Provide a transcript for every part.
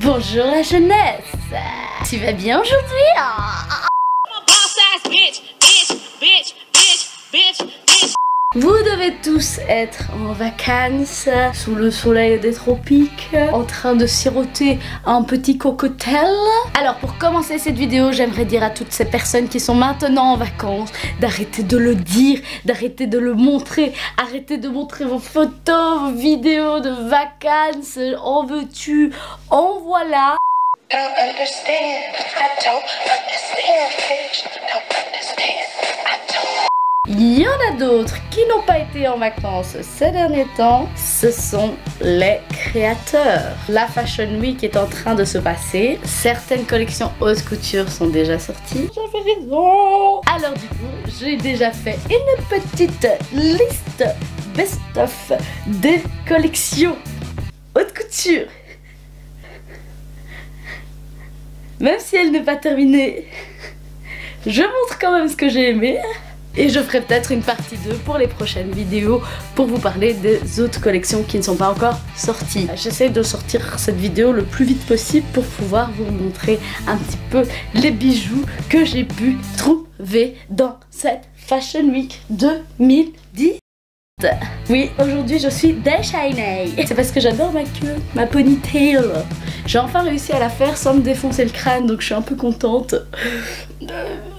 Bonjour la jeunesse. Tu vas bien aujourd'hui? Vous devez tous être en vacances, sous le soleil des tropiques, en train de siroter un petit cocktail. Alors pour commencer cette vidéo, j'aimerais dire à toutes ces personnes qui sont maintenant en vacances d'arrêter de le dire, d'arrêter de le montrer, arrêtez de montrer vos photos, vos vidéos de vacances, en veux-tu, en voilà. Don't understand, I don't understand, bitch. Don't understand, I don't. Il y en a d'autres qui n'ont pas été en vacances ces derniers temps, ce sont les créateurs. La Fashion Week est en train de se passer, certaines collections haute couture sont déjà sorties. J'avais raison. Alors du coup, j'ai déjà fait une petite liste best-of des collections haute couture. Même si elle n'est pas terminée, je montre quand même ce que j'ai aimé. Et je ferai peut-être une partie 2 pour les prochaines vidéos pour vous parler des autres collections qui ne sont pas encore sorties. J'essaie de sortir cette vidéo le plus vite possible pour pouvoir vous montrer un petit peu les bijoux que j'ai pu trouver dans cette Fashion Week 2010. Oui, aujourd'hui je suis déchaînée. C'est parce que j'adore ma queue, ma ponytail. J'ai enfin réussi à la faire sans me défoncer le crâne, donc je suis un peu contente.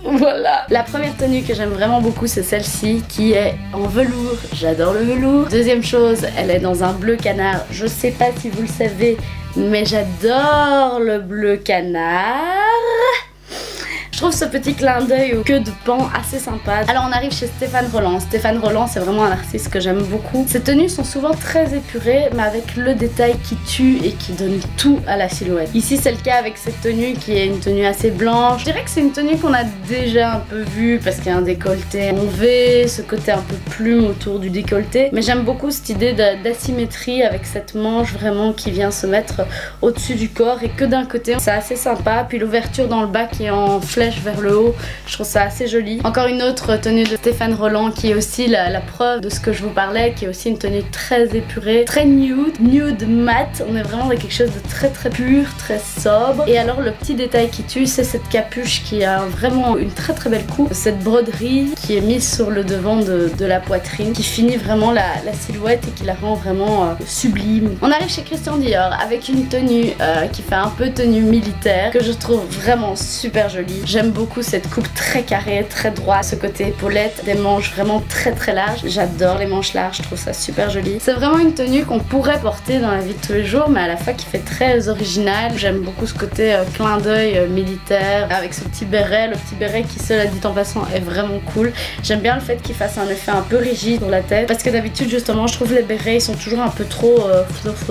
Voilà. La première tenue que j'aime vraiment beaucoup, c'est celle-ci qui est en velours. J'adore le velours. Deuxième chose, elle est dans un bleu canard. Je sais pas si vous le savez, mais j'adore le bleu canard. Je trouve ce petit clin d'œil aux queues de pan assez sympa. Alors on arrive chez Stéphane Roland. Stéphane Roland, c'est vraiment un artiste que j'aime beaucoup. Ses tenues sont souvent très épurées, mais avec le détail qui tue et qui donne tout à la silhouette. Ici c'est le cas avec cette tenue qui est une tenue assez blanche. Je dirais que c'est une tenue qu'on a déjà un peu vue parce qu'il y a un décolleté en V, ce côté un peu plume autour du décolleté. Mais j'aime beaucoup cette idée d'asymétrie avec cette manche vraiment qui vient se mettre au-dessus du corps et que d'un côté. C'est assez sympa. Puis l'ouverture dans le bas qui est en flèche vers le haut, je trouve ça assez joli. Encore une autre tenue de Stéphane Roland qui est aussi la preuve de ce que je vous parlais, qui est aussi une tenue très épurée, très nude mat. On est vraiment dans quelque chose de très pur, très sobre. Et alors le petit détail qui tue, c'est cette capuche qui a vraiment une très belle coupe, cette broderie qui est mise sur le devant de la poitrine, qui finit vraiment la silhouette et qui la rend vraiment sublime. On arrive chez Christian Dior avec une tenue qui fait un peu tenue militaire, que je trouve vraiment super jolie. J'aime beaucoup cette coupe très carrée, très droite, ce côté épaulette, des manches vraiment très larges. J'adore les manches larges, je trouve ça super joli. C'est vraiment une tenue qu'on pourrait porter dans la vie de tous les jours, mais à la fois qui fait très original. J'aime beaucoup ce côté clin d'œil militaire, avec ce petit béret. Le petit béret qui, cela dit en passant, est vraiment cool. J'aime bien le fait qu'il fasse un effet un peu rigide sur la tête, parce que d'habitude justement je trouve les bérets ils sont toujours un peu trop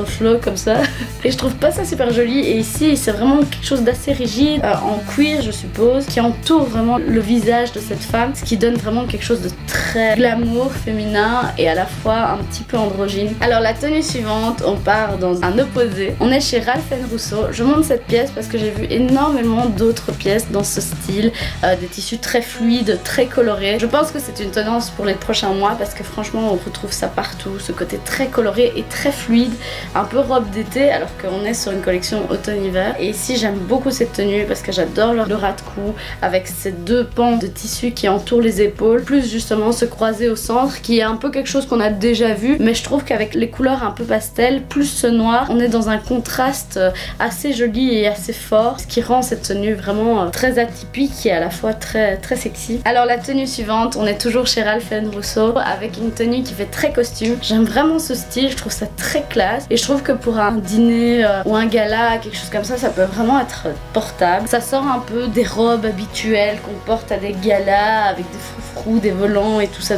flow comme ça. Et je trouve pas ça super joli. Et ici c'est vraiment quelque chose d'assez rigide, en cuir je suppose, qui entoure vraiment le visage de cette femme, ce qui donne vraiment quelque chose de très glamour, féminin et à la fois un petit peu androgyne. Alors la tenue suivante, on part dans un opposé. On est chez Ralph & Rousseau. Je montre cette pièce parce que j'ai vu énormément d'autres pièces dans ce style, des tissus très fluides, très colorés. Je pense que c'est une tendance pour les prochains mois parce que franchement on retrouve ça partout, ce côté très coloré et très fluide, un peu robe d'été alors qu'on est sur une collection automne-hiver. Et ici j'aime beaucoup cette tenue parce que j'adore le ras de cou avec ces deux pans de tissu qui entourent les épaules, plus justement ce croisé au centre qui est un peu quelque chose qu'on a déjà vu, mais je trouve qu'avec les couleurs un peu pastel plus ce noir, on est dans un contraste assez joli et assez fort, ce qui rend cette tenue vraiment très atypique et à la fois très sexy. Alors la tenue suivante, on est toujours chez Ralph & Rousseau avec une tenue qui fait très costume. J'aime vraiment ce style, je trouve ça très classe et je trouve que pour un dîner ou un gala, quelque chose comme ça peut vraiment être portable. Ça sort un peu des robes habituelles qu'on porte à des galas avec des froufrous, des volants et tout ça.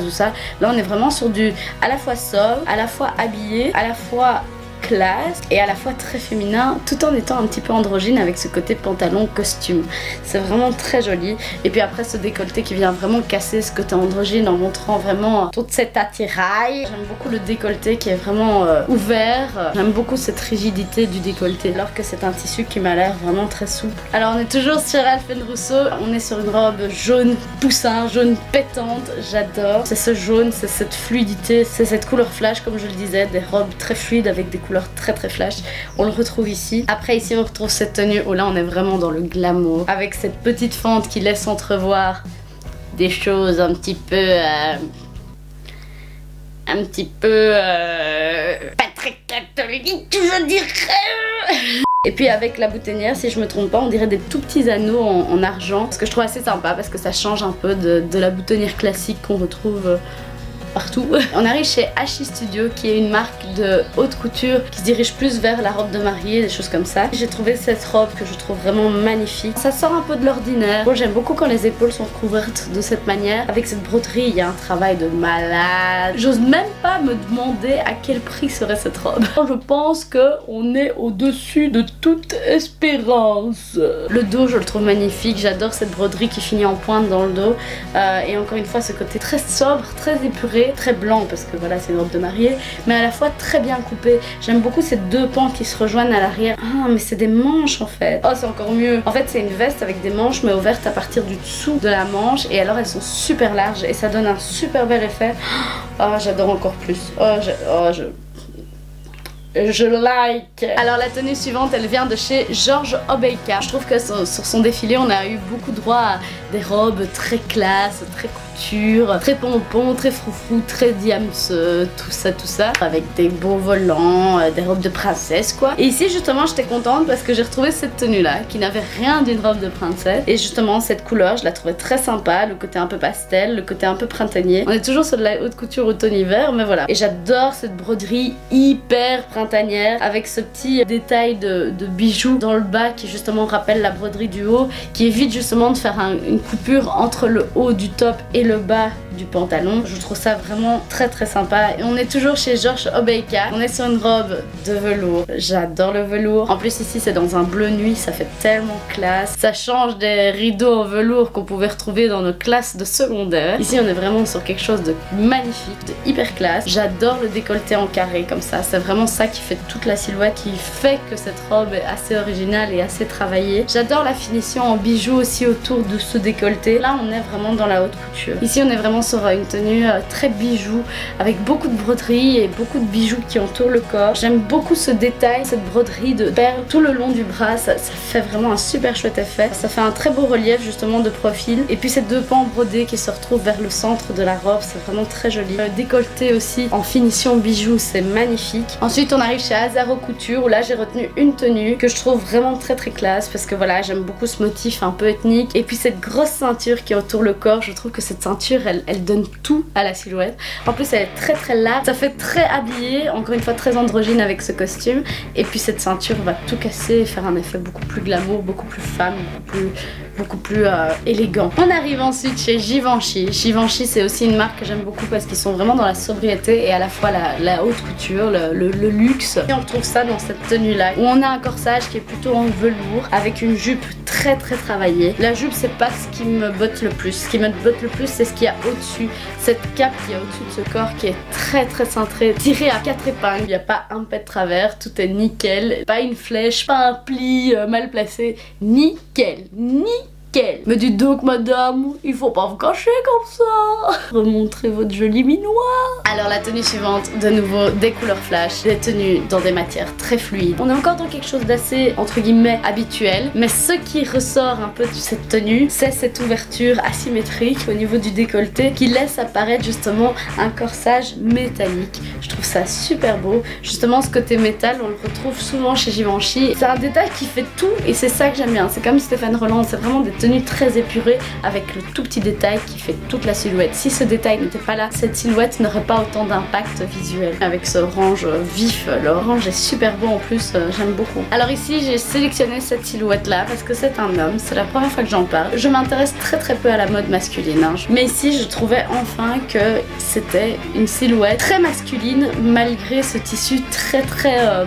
Là on est vraiment sur du à la fois sobre, à la fois habillé, à la fois classe et à la fois très féminin tout en étant un petit peu androgyne avec ce côté pantalon costume. C'est vraiment très joli. Et puis après ce décolleté qui vient vraiment casser ce côté androgyne en montrant vraiment toute cette attirail. J'aime beaucoup le décolleté qui est vraiment ouvert. J'aime beaucoup cette rigidité du décolleté alors que c'est un tissu qui m'a l'air vraiment très souple. Alors on est toujours sur Ralph & Rousseau. On est sur une robe jaune poussin, jaune pétante. J'adore. C'est ce jaune, c'est cette fluidité, c'est cette couleur flash comme je le disais, des robes très fluides avec des couleurs couleur très très flash. On le retrouve ici. Après ici on retrouve cette tenue où là on est vraiment dans le glamour avec cette petite fente qui laisse entrevoir des choses un petit peu pas très catholique, je dirais. Et puis avec la boutonnière, si je me trompe pas, on dirait des tout petits anneaux en argent, ce que je trouve assez sympa parce que ça change un peu de la boutonnière classique qu'on retrouve partout. On arrive chez Hachi Studio qui est une marque de haute couture qui se dirige plus vers la robe de mariée, des choses comme ça. J'ai trouvé cette robe que je trouve vraiment magnifique. Ça sort un peu de l'ordinaire. Bon, j'aime beaucoup quand les épaules sont recouvertes de cette manière. Avec cette broderie, il y a un travail de malade. J'ose même pas me demander à quel prix serait cette robe. Je pense qu'on est au-dessus de toute espérance. Le dos, je le trouve magnifique. J'adore cette broderie qui finit en pointe dans le dos. Et encore une fois, ce côté très sobre, très épuré, très blanc parce que voilà c'est une robe de mariée, mais à la fois très bien coupée. J'aime beaucoup ces deux pans qui se rejoignent à l'arrière. Ah mais c'est des manches en fait. Oh c'est encore mieux. En fait c'est une veste avec des manches mais ouvertes à partir du dessous de la manche et alors elles sont super larges et ça donne un super bel effet. Oh j'adore encore plus. Je like. Alors la tenue suivante elle vient de chez George Obeika. Je trouve que sur son défilé on a eu beaucoup droit à des robes très classe, très couture, très pompon, très froufrou, très diams, tout ça avec des beaux volants, des robes de princesse quoi. Et ici justement j'étais contente parce que j'ai retrouvé cette tenue là qui n'avait rien d'une robe de princesse et justement cette couleur je la trouvais très sympa, le côté un peu pastel, le côté un peu printanier. On est toujours sur de la haute couture automne-hiver mais voilà. Et j'adore cette broderie hyper printanière avec ce petit détail de bijoux dans le bas qui justement rappelle la broderie du haut, qui évite justement de faire une coupure entre le haut du top et le bas du pantalon. Je trouve ça vraiment très très sympa. Et on est toujours chez George Obeika. On est sur une robe de velours. J'adore le velours. En plus ici c'est dans un bleu nuit, ça fait tellement classe. Ça change des rideaux en velours qu'on pouvait retrouver dans nos classes de secondaire. Ici on est vraiment sur quelque chose de magnifique, de hyper classe. J'adore le décolleté en carré comme ça. C'est vraiment ça qui fait toute la silhouette, qui fait que cette robe est assez originale et assez travaillée. J'adore la finition en bijoux aussi autour de ce décolleté. Là on est vraiment dans la haute couture. Ici on est vraiment sur une tenue très bijoux avec beaucoup de broderies et beaucoup de bijoux qui entourent le corps. J'aime beaucoup ce détail, cette broderie de perles tout le long du bras, ça fait vraiment un super chouette effet. Ça fait un très beau relief justement de profil. Et puis ces deux pans brodés qui se retrouvent vers le centre de la robe, c'est vraiment très joli. Le décolleté aussi en finition bijoux, c'est magnifique. Ensuite on arrive chez Azaro Couture où là j'ai retenu une tenue que je trouve vraiment très très classe parce que voilà j'aime beaucoup ce motif un peu ethnique. Et puis cette grosse ceinture qui entoure le corps, je trouve que cette ceinture elle donne tout à la silhouette. En plus elle est très très large, ça fait très habillé, encore une fois très androgyne avec ce costume. Et puis cette ceinture va tout casser et faire un effet beaucoup plus glamour, beaucoup plus femme, beaucoup plus élégant. On arrive ensuite chez Givenchy. Givenchy c'est aussi une marque que j'aime beaucoup parce qu'ils sont vraiment dans la sobriété et à la fois la haute couture, le luxe. Et on retrouve ça dans cette tenue là où on a un corsage qui est plutôt en velours avec une jupe très très travaillée. La jupe c'est pas ce qui me botte le plus. Ce qui me botte le plus c'est ce qu'il y a au-dessus. Cette cape qui est au-dessus de ce corps qui est très très cintrée, tirée à 4 épingles. Il n'y a pas un pet de travers, tout est nickel. Pas une flèche, pas un pli mal placé. Nickel, nickel. Mais dites donc madame, il faut pas vous cacher comme ça. Remontrez votre joli minois. Alors la tenue suivante, de nouveau des couleurs flash, des tenues dans des matières très fluides. On est encore dans quelque chose d'assez entre guillemets habituel, mais ce qui ressort un peu de cette tenue, c'est cette ouverture asymétrique au niveau du décolleté qui laisse apparaître justement un corsage métallique. Je trouve ça super beau. Justement ce côté métal, on le retrouve souvent chez Givenchy. C'est un détail qui fait tout et c'est ça que j'aime bien. C'est comme Stéphane Roland, c'est vraiment des tenues très épurées avec le tout petit détail qui fait toute la silhouette. Si ce détail n'était pas là, cette silhouette n'aurait pas autant d'impact visuel. Avec ce orange vif, l'orange est super beau en plus, j'aime beaucoup. Alors ici j'ai sélectionné cette silhouette là parce que c'est un homme, c'est la première fois que j'en parle. Je m'intéresse très peu à la mode masculine, hein. Mais ici je trouvais enfin que c'était une silhouette très masculine malgré ce tissu très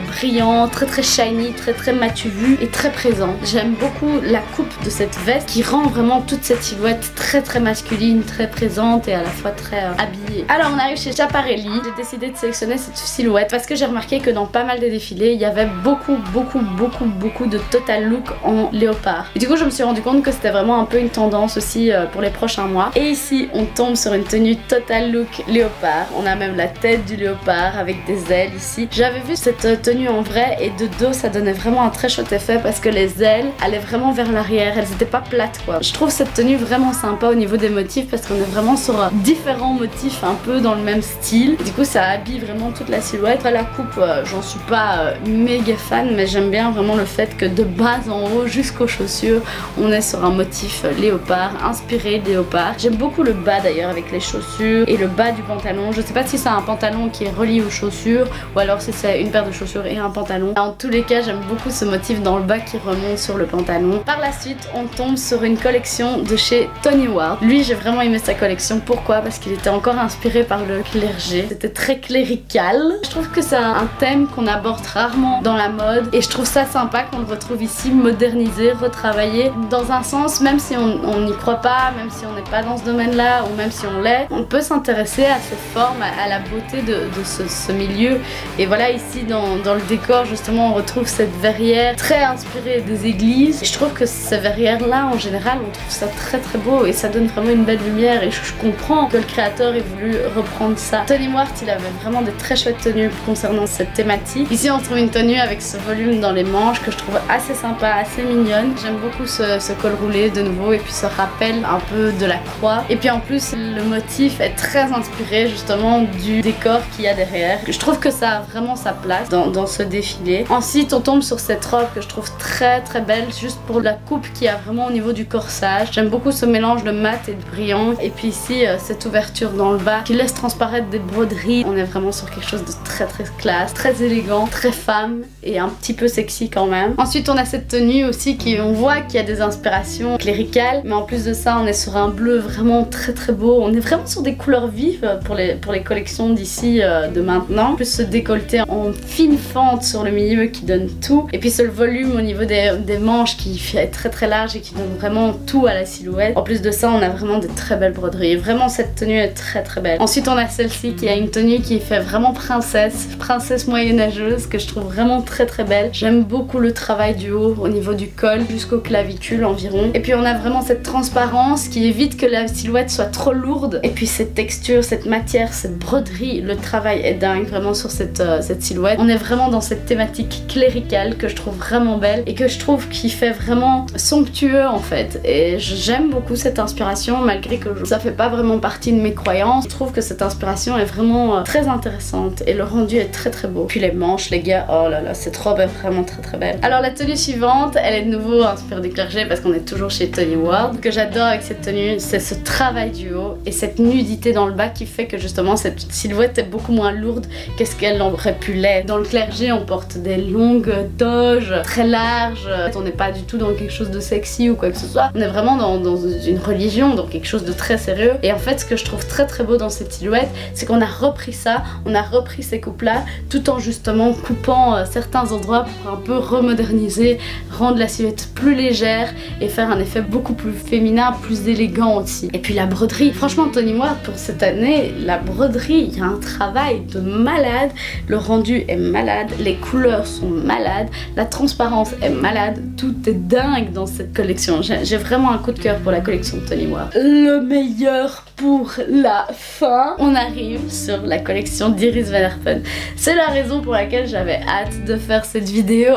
brillant, très shiny, très m'as-tu vu et très présent. J'aime beaucoup la coupe de cette veste veste qui rend vraiment toute cette silhouette très masculine, très présente et à la fois très habillée. Alors on arrive chez Schiaparelli. J'ai décidé de sélectionner cette silhouette parce que j'ai remarqué que dans pas mal des défilés il y avait beaucoup de total look en léopard. Et du coup je me suis rendu compte que c'était vraiment un peu une tendance aussi pour les prochains mois. Et ici on tombe sur une tenue total look léopard. On a même la tête du léopard avec des ailes ici. J'avais vu cette tenue en vrai et de dos ça donnait vraiment un très chouette effet parce que les ailes allaient vraiment vers l'arrière, elles étaient pas plates quoi. Je trouve cette tenue vraiment sympa au niveau des motifs parce qu'on est vraiment sur différents motifs un peu dans le même style. Du coup ça habille vraiment toute la silhouette. La coupe j'en suis pas méga fan, mais j'aime bien vraiment le fait que de bas en haut jusqu'aux chaussures on est sur un motif léopard, inspiré de léopard. J'aime beaucoup le bas d'ailleurs avec les chaussures et le bas du pantalon. Je sais pas si c'est un pantalon qui est relié aux chaussures ou alors si c'est une paire de chaussures et un pantalon. En tous les cas j'aime beaucoup ce motif dans le bas qui remonte sur le pantalon. Par la suite on tombe sur une collection de chez Tony Ward. Lui j'ai vraiment aimé sa collection. Pourquoi? Parce qu'il était encore inspiré par le clergé. C'était très clérical. Je trouve que c'est un thème qu'on aborde rarement dans la mode et je trouve ça sympa qu'on le retrouve ici modernisé, retravaillé dans un sens, même si on n'y croit pas, même si on n'est pas dans ce domaine là ou même si on l'est, on peut s'intéresser à ces formes, à la beauté de ce milieu. Et voilà, ici dans le décor justement on retrouve cette verrière très inspirée des églises. Et je trouve que ces verrières là en général on trouve ça très beau et ça donne vraiment une belle lumière et je comprends que le créateur ait voulu reprendre ça. Tony Ward il avait vraiment des très chouettes tenues concernant cette thématique. Ici on trouve une tenue avec ce volume dans les manches que je trouve assez sympa, assez mignonne. J'aime beaucoup ce col roulé de nouveau et puis ce rappel un peu de la croix. Et puis en plus le motif est très inspiré justement du décor qu'il y a derrière. Je trouve que ça a vraiment sa place dans ce défilé. Ensuite on tombe sur cette robe que je trouve très belle juste pour la coupe qu'il y a vraiment au niveau du corsage. J'aime beaucoup ce mélange de mat et de brillant. Et puis ici cette ouverture dans le bas qui laisse transparaître des broderies. On est vraiment sur quelque chose de très classe, très élégant, très femme et un petit peu sexy quand même. Ensuite on a cette tenue aussi on voit qu'il y a des inspirations cléricales, mais en plus de ça on est sur un bleu vraiment très beau. On est vraiment sur des couleurs vives pour les collections d'ici de maintenant. En plus ce décolleté en fine fente sur le milieu qui donne tout. Et puis ce volume au niveau des manches qui fait très large et qui donne vraiment tout à la silhouette. En plus de ça on a vraiment de très belles broderies. Vraiment cette tenue est très belle. Ensuite on a celle-ci qui a une tenue qui fait vraiment princesse moyenâgeuse que je trouve vraiment très belle. J'aime beaucoup le travail du haut au niveau du col jusqu'aux clavicules environ. Et puis on a vraiment cette transparence qui évite que la silhouette soit trop lourde. Et puis cette texture, cette matière, cette broderie, le travail est dingue vraiment sur cette silhouette. On est vraiment dans cette thématique cléricale que je trouve vraiment belle et que je trouve qui fait vraiment somptueux en fait. Et j'aime beaucoup cette inspiration malgré que ça fait pas vraiment partie de mes croyances. Je trouve que cette inspiration est vraiment très intéressante et le rendu est très beau. Puis les manches les gars, oh là là, cette robe est vraiment très belle. Alors la tenue suivante, elle est de nouveau inspirée du clergé parce qu'on est toujours chez Tony Ward. Ce que j'adore avec cette tenue, c'est ce travail du haut et cette nudité dans le bas qui fait que justement cette silhouette est beaucoup moins lourde qu'est-ce qu'elle aurait pu l'être. Dans le clergé on porte des longues toges très larges, on n'est pas du tout dans quelque chose de sexy ou quoi que ce soit, on est vraiment dans une religion, dans quelque chose de très sérieux. Et en fait ce que je trouve très beau dans cette silhouette, c'est qu'on a repris ça, on a repris ces coupes là tout en justement coupant certains endroits pour un peu remoderniser, rendre la silhouette plus légère et faire un effet beaucoup plus féminin, plus élégant aussi. Et puis la broderie, franchement Tony Ward pour cette année, la broderie, il y a un travail de malade, le rendu est malade, les couleurs sont malades, la transparence est malade, tout est dingue dans cette collection. J'ai vraiment un coup de cœur pour la collection de Tony Ward. Le meilleur pour la fin, on arrive sur la collection d'Iris Van Herpen. C'est la raison pour laquelle j'avais hâte de faire cette vidéo,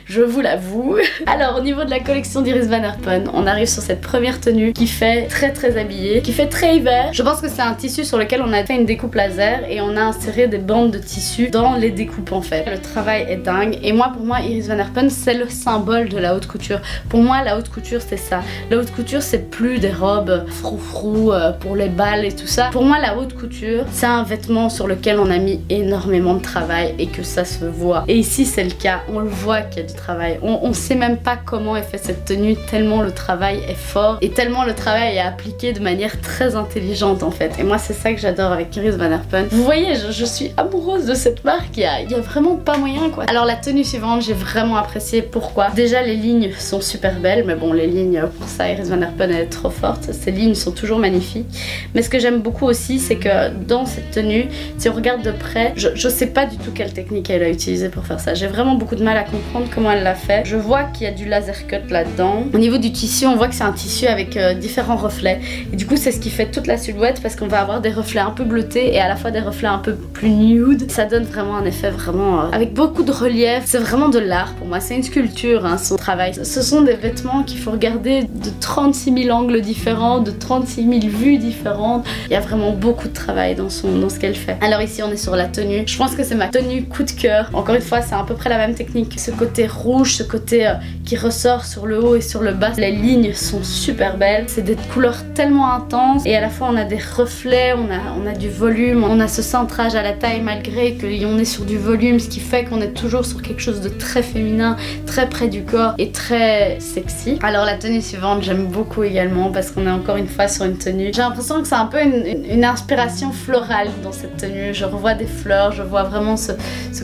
je vous l'avoue. Alors au niveau de la collection d'Iris Van Herpen, on arrive sur cette première tenue qui fait très habillée, qui fait très hiver. Je pense que c'est un tissu sur lequel on a fait une découpe laser et on a inséré des bandes de tissu dans les découpes en fait. Le travail est dingue et moi pour moi Iris Van Herpen c'est le symbole de la haute couture. Pour moi la haute couture c'est ça. La haute couture c'est plus des robes froufrou pour les balles et tout ça. Pour moi la haute couture c'est un vêtement sur lequel on a mis énormément de travail et que ça se voit. Et ici c'est le cas, on le voit qu'il y a du travail. On sait même pas comment est fait cette tenue tellement le travail est fort et tellement le travail est appliqué de manière très intelligente en fait. Et moi c'est ça que j'adore avec Iris Van Herpen. Vous voyez, je suis amoureuse de cette marque, il y a vraiment pas moyen quoi. Alors la tenue suivante j'ai vraiment apprécié. Pourquoi? Déjà les lignes sont super belles, mais bon, les lignes pour ça, Iris Van Herpen est trop forte. Ces lignes sont toujours magnifiques. Mais ce que j'aime beaucoup aussi, c'est que dans cette tenue, si on regarde de près, je sais pas du tout quelle technique elle a utilisée pour faire ça. J'ai vraiment beaucoup de mal à comprendre comment elle l'a fait. Je vois qu'il y a du laser cut là-dedans. Au niveau du tissu, on voit que c'est un tissu avec différents reflets. Et du coup, c'est ce qui fait toute la silhouette parce qu'on va avoir des reflets un peu bleutés et à la fois des reflets un peu plus nude. Ça donne vraiment un effet vraiment avec beaucoup de relief. C'est vraiment de l'art pour moi. C'est une sculpture, hein, son travail. Ce sont des vêtements qu'il faut regarder de 36 000 angles différents, de 36 000 vues différentes. Il y a vraiment beaucoup de travail dans ce qu'elle fait. Alors ici, on est sur la tenue. Je pense que c'est ma tenue coup de cœur. Encore une fois, c'est à peu près la même technique. Ce côté rouge, ce côté qui ressort sur le haut et sur le bas. Les lignes sont super belles. C'est des couleurs tellement intenses et à la fois on a des reflets, on a du volume, on a ce centrage à la taille malgré qu'on est sur du volume, ce qui fait qu'on est toujours sur quelque chose de très féminin, très près du corps et très sexy. Alors la tenue suivante, j'aime beaucoup également parce qu'on est encore une fois sur une tenue. J'ai l'impression que c'est un peu une inspiration florale dans cette tenue. Je revois des fleurs, je vois vraiment ce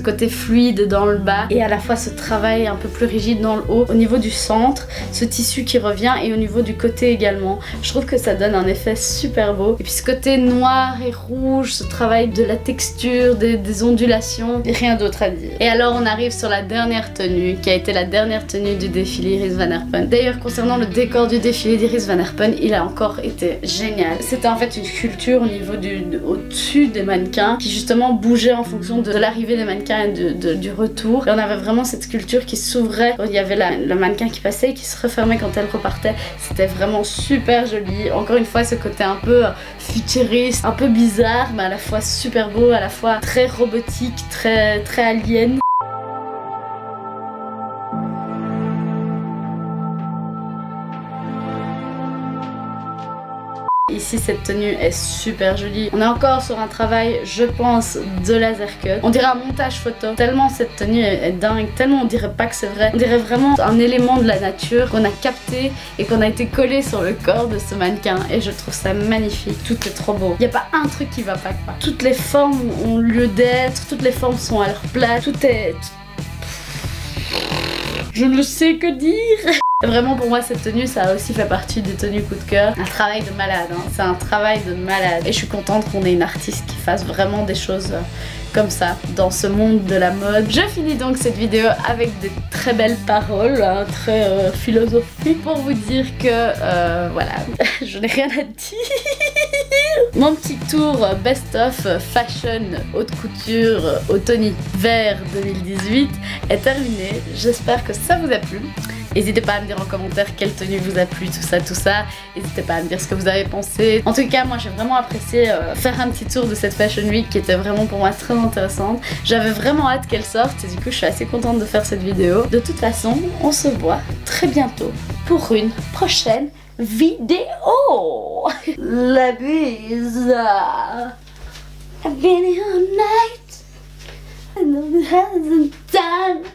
côté fluide dans le bas et à la fois ce travail un peu plus rigide dans le haut. Au niveau du centre, ce tissu qui revient et au niveau du côté également. Je trouve que ça donne un effet super beau. Et puis ce côté noir et rouge, ce travail de la texture, des ondulations, rien d'autre à dire. Et alors on arrive sur la dernière tenue qui a été la dernière tenue du défilé Iris Van Herpen. D'ailleurs concernant le décor du défilé d'Iris Van Herpen, il a encore été génial. C'était en fait une sculpture au niveau au-dessus des mannequins qui justement bougeait en fonction de l'arrivée des mannequins et du retour. Et on avait vraiment cette sculpture qui s'ouvrait quand il y avait le mannequin qui passait et qui se refermait quand elle repartait. C'était vraiment super joli. Encore une fois ce côté un peu futuriste, un peu bizarre mais à la fois super beau, à la fois très robotique, très alien. Ici cette tenue est super jolie. On est encore sur un travail, je pense, de laser cut. On dirait un montage photo. Tellement cette tenue est dingue, tellement on dirait pas que c'est vrai. On dirait vraiment un élément de la nature qu'on a capté et qu'on a été collé sur le corps de ce mannequin. Et je trouve ça magnifique. Tout est trop beau. Il n'y a pas un truc qui va pas quoi. Toutes les formes ont lieu d'être, toutes les formes sont à leur place. Tout est... Je ne sais que dire. Vraiment pour moi cette tenue ça a aussi fait partie des tenues coup de cœur. Un travail de malade, hein. C'est un travail de malade. Et je suis contente qu'on ait une artiste qui fasse vraiment des choses comme ça dans ce monde de la mode. Je finis donc cette vidéo avec des très belles paroles, hein, très philosophiques pour vous dire que voilà, je n'ai rien à dire. Mon petit tour best-of fashion haute couture automne-hiver 2018 est terminé. J'espère que ça vous a plu. N'hésitez pas à me dire en commentaire quelle tenue vous a plu, tout ça. N'hésitez pas à me dire ce que vous avez pensé. En tout cas, moi j'ai vraiment apprécié faire un petit tour de cette Fashion Week qui était vraiment pour moi très intéressante. J'avais vraiment hâte qu'elle sorte et du coup je suis assez contente de faire cette vidéo. De toute façon, on se voit très bientôt pour une prochaine vidéo. La bise. I've been here all night and it hasn't done.